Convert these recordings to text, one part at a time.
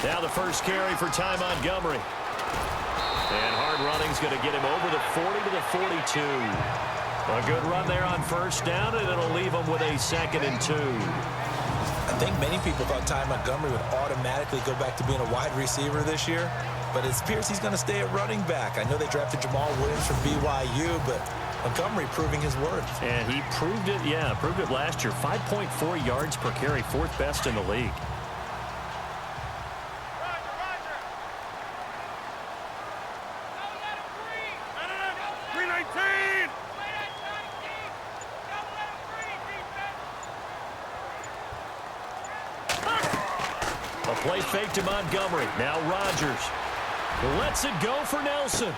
Now the first carry for Ty Montgomery. And hard running's going to get him over the 40 to the 42. A good run there on first down, and it'll leave him with a 2nd and 2. I think many people thought Ty Montgomery would automatically go back to being a wide receiver this year, but it appears he's going to stay at running back. I know they drafted Jamal Williams from BYU, but Montgomery proving his worth. And he proved it, proved it last year. 5.4 yards per carry, 4th best in the league. Play fake to Montgomery. Now Rodgers lets it go for Nelson.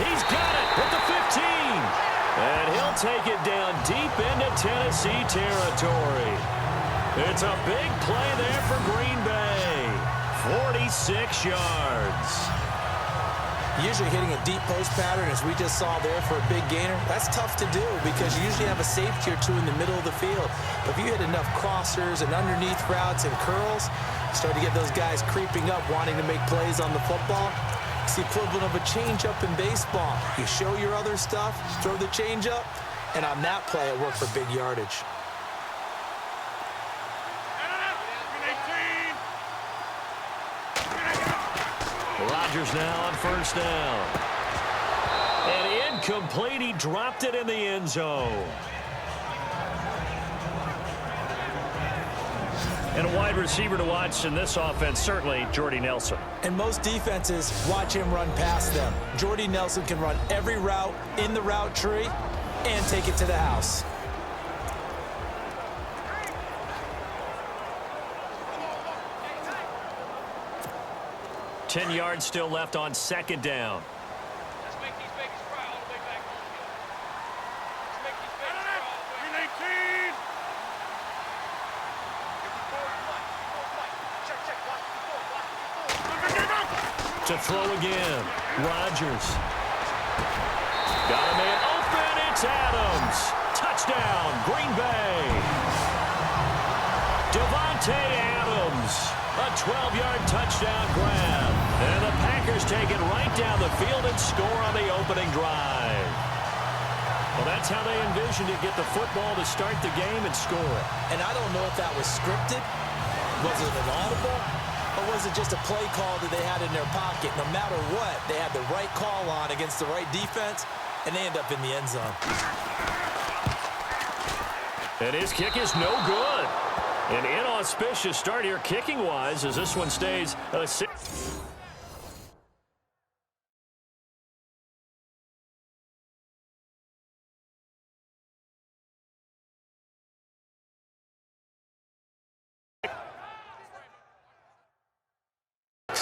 He's got it at the 15. And he'll take it down deep into Tennessee territory. It's a big play there for Green Bay. 46 yards. Usually hitting a deep post pattern, as we just saw there, for a big gainer, that's tough to do because you usually have a safety or two in the middle of the field. But if you hit enough crossers and underneath routes and curls, start to get those guys creeping up, wanting to make plays on the football. It's the equivalent of a change-up in baseball. You show your other stuff, throw the change-up, and on that play, it worked for big yardage. Rodgers now on first down. And incomplete. He dropped it in the end zone. And a wide receiver to watch in this offense, certainly Jordy Nelson. And most defenses watch him run past them. Jordy Nelson can run every route in the route tree and take it to the house. Ten yards still left on 2nd down. Let's make these babies cry all the way back home here. Let's make these babies cry all the way back. 3-19. To throw again. Rodgers. Got a man open. It's Adams. Touchdown, Green Bay. Davante Adams. A 12-yard touchdown grab. And the Packers take it right down the field and score on the opening drive. Well, that's how they envisioned it. Get the football to start the game and score. And I don't know if that was scripted. Was it an audible? Or was it just a play call that they had in their pocket? No matter what, they had the right call on against the right defense, and they end up in the end zone. And his kick is no good. An inauspicious start here kicking-wise as this one stays a 6.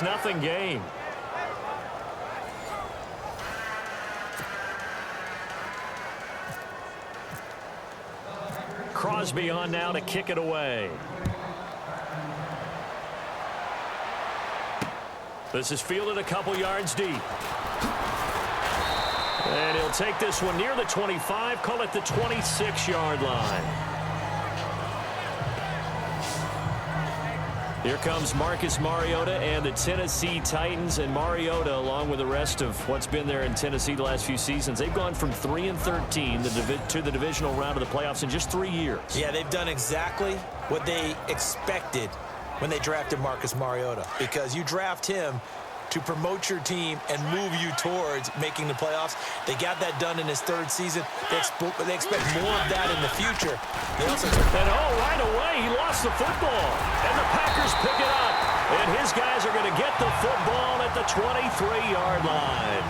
Nothing game. Crosby on now to kick it away. This is fielded a couple yards deep. And he'll take this one near the 25, call it the 26-yard line. Here comes Marcus Mariota and the Tennessee Titans. And Mariota, along with the rest of what's been there in Tennessee the last few seasons, they've gone from 3-13 to the divisional round of the playoffs in just 3 years. Yeah, they've done exactly what they expected when they drafted Marcus Mariota, because you draft him to promote your team and move you towards making the playoffs. They got that done in his 3rd season. They expect more of that in the future. They also right away, he lost the football. And the Packers pick it up. And his guys are going to get the football at the 23-yard line.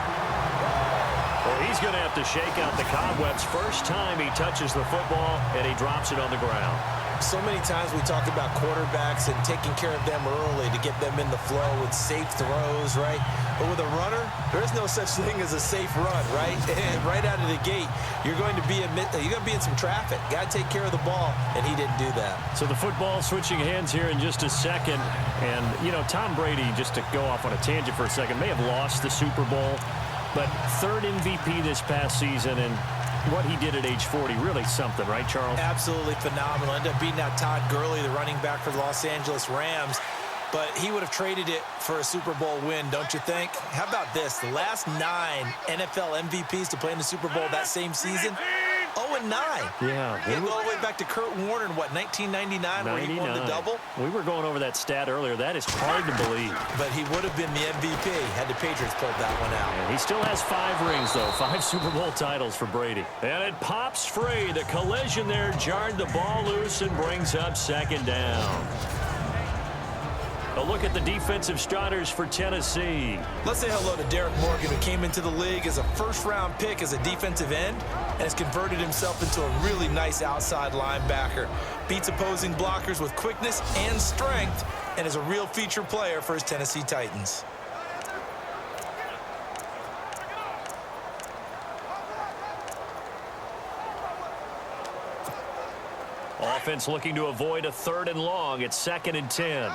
Well, he's going to have to shake out the cobwebs first time he touches the football, and he drops it on the ground. So many times we talk about quarterbacks and taking care of them early to get them in the flow with safe throws, right? But with a runner, there's no such thing as a safe run, right? And right out of the gate, you're going to be in some traffic. Got to take care of the ball, and he didn't do that. So the football switching hands here in just a second. And, you know, Tom Brady, just to go off on a tangent for a second, may have lost the Super Bowl, but 3rd MVP this past season, and what he did at age 40, really something, right, Charles? Absolutely phenomenal. Ended up beating out Todd Gurley, the running back for the Los Angeles Rams. but he would have traded it for a Super Bowl win, don't you think? How about this? The last 9 NFL MVPs to play in the Super Bowl that same season, 0-9. Yeah. You go all the way back to Kurt Warner in, what, 1999 where he won the double? We were going over that stat earlier. That is hard to believe. But he would have been the MVP had the Patriots pulled that one out. And he still has 5 rings, though. 5 Super Bowl titles for Brady. And it pops free. The collision there jarred the ball loose and brings up second down. A look at the defensive starters for Tennessee. Let's say hello to Derek Morgan, who came into the league as a first-round pick as a defensive end and has converted himself into a really nice outside linebacker. Beats opposing blockers with quickness and strength and is a real feature player for his Tennessee Titans. Offense looking to avoid a 3rd and long. It's 2nd and 10.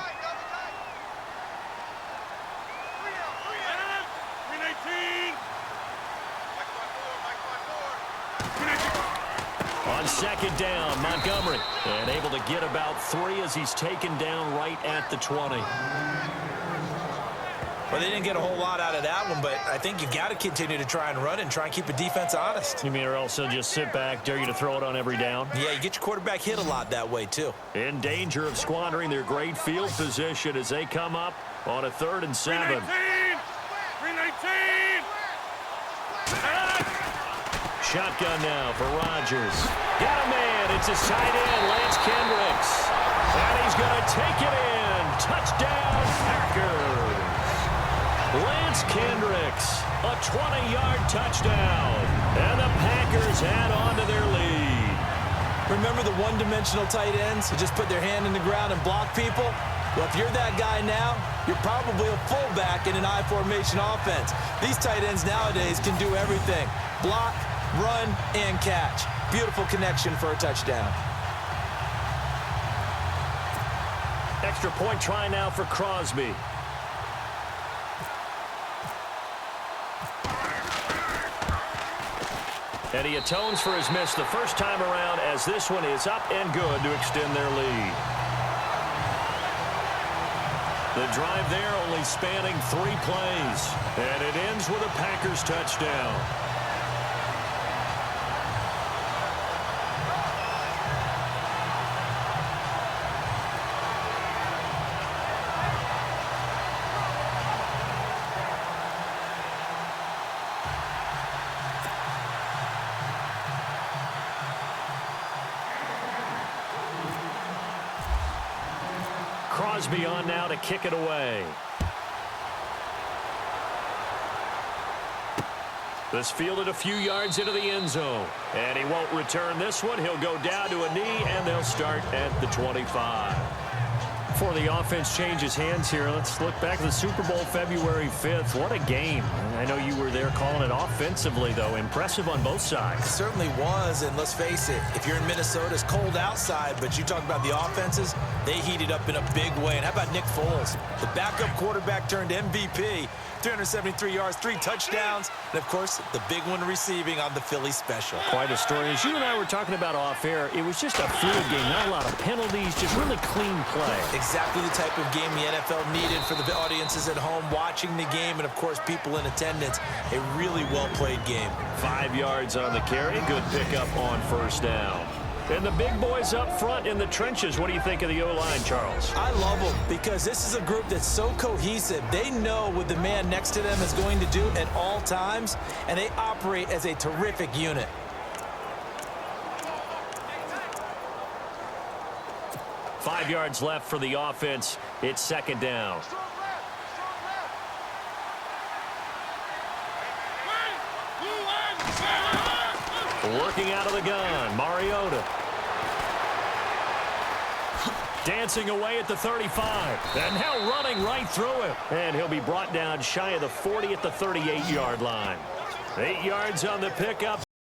On 2nd down, Montgomery. And able to get about 3 as he's taken down right at the 20. Well, they didn't get a whole lot out of that one, but I think you got to continue to try and run and try and keep the defense honest. You mean or also just sit back, dare you to throw it on every down? Yeah, you get your quarterback hit a lot that way, too. In danger of squandering their great field position as they come up on a 3rd and 7. 319! Shotgun now for Rodgers. Got a man. It's his tight end, Lance Kendricks. And he's going to take it in. Touchdown, Packers. Lance Kendricks, a 20-yard touchdown. And the Packers add on to their lead. Remember the one-dimensional tight ends who just put their hand in the ground and block people? Well, if you're that guy now, you're probably a fullback in an I-formation offense. These tight ends nowadays can do everything. Block, run, and catch. Beautiful connection for a touchdown. Extra point try now for Crosby. And he atones for his miss the first time around as this one is up and good to extend their lead. The drive there only spanning 3 plays. And it ends with a Packers touchdown. Crosby on now to kick it away. This fielded a few yards into the end zone. And he won't return this one. He'll go down to a knee, and they'll start at the 25. Before the offense changes hands here, let's look back at the Super Bowl February 5th. What a game. I know you were there calling it offensively, though. Impressive on both sides. It certainly was, and let's face it, if you're in Minnesota, it's cold outside, but you talk about the offenses, they heated up in a big way. And how about Nick Foles? The backup quarterback turned MVP, 373 yards, 3 touchdowns, and, of course, the big one receiving on the Philly special. Quite a story. As you and I were talking about off air, it was just a fluid game. Not a lot of penalties, just really clean play. Exactly the type of game the NFL needed for the audiences at home watching the game and, of course, people in attendance. A really well-played game. 5 yards on the carry. Good pickup on first down. And the big boys up front in the trenches. What do you think of the O-line, Charles? I love them because this is a group that's so cohesive. They know what the man next to them is going to do at all times, and they operate as a terrific unit. Five yards left for the offense. It's second down. Working out of the gun, Mariota. Dancing away at the 35. And now running right through him. And he'll be brought down shy of the 40 at the 38-yard line. 8 yards on the pickup,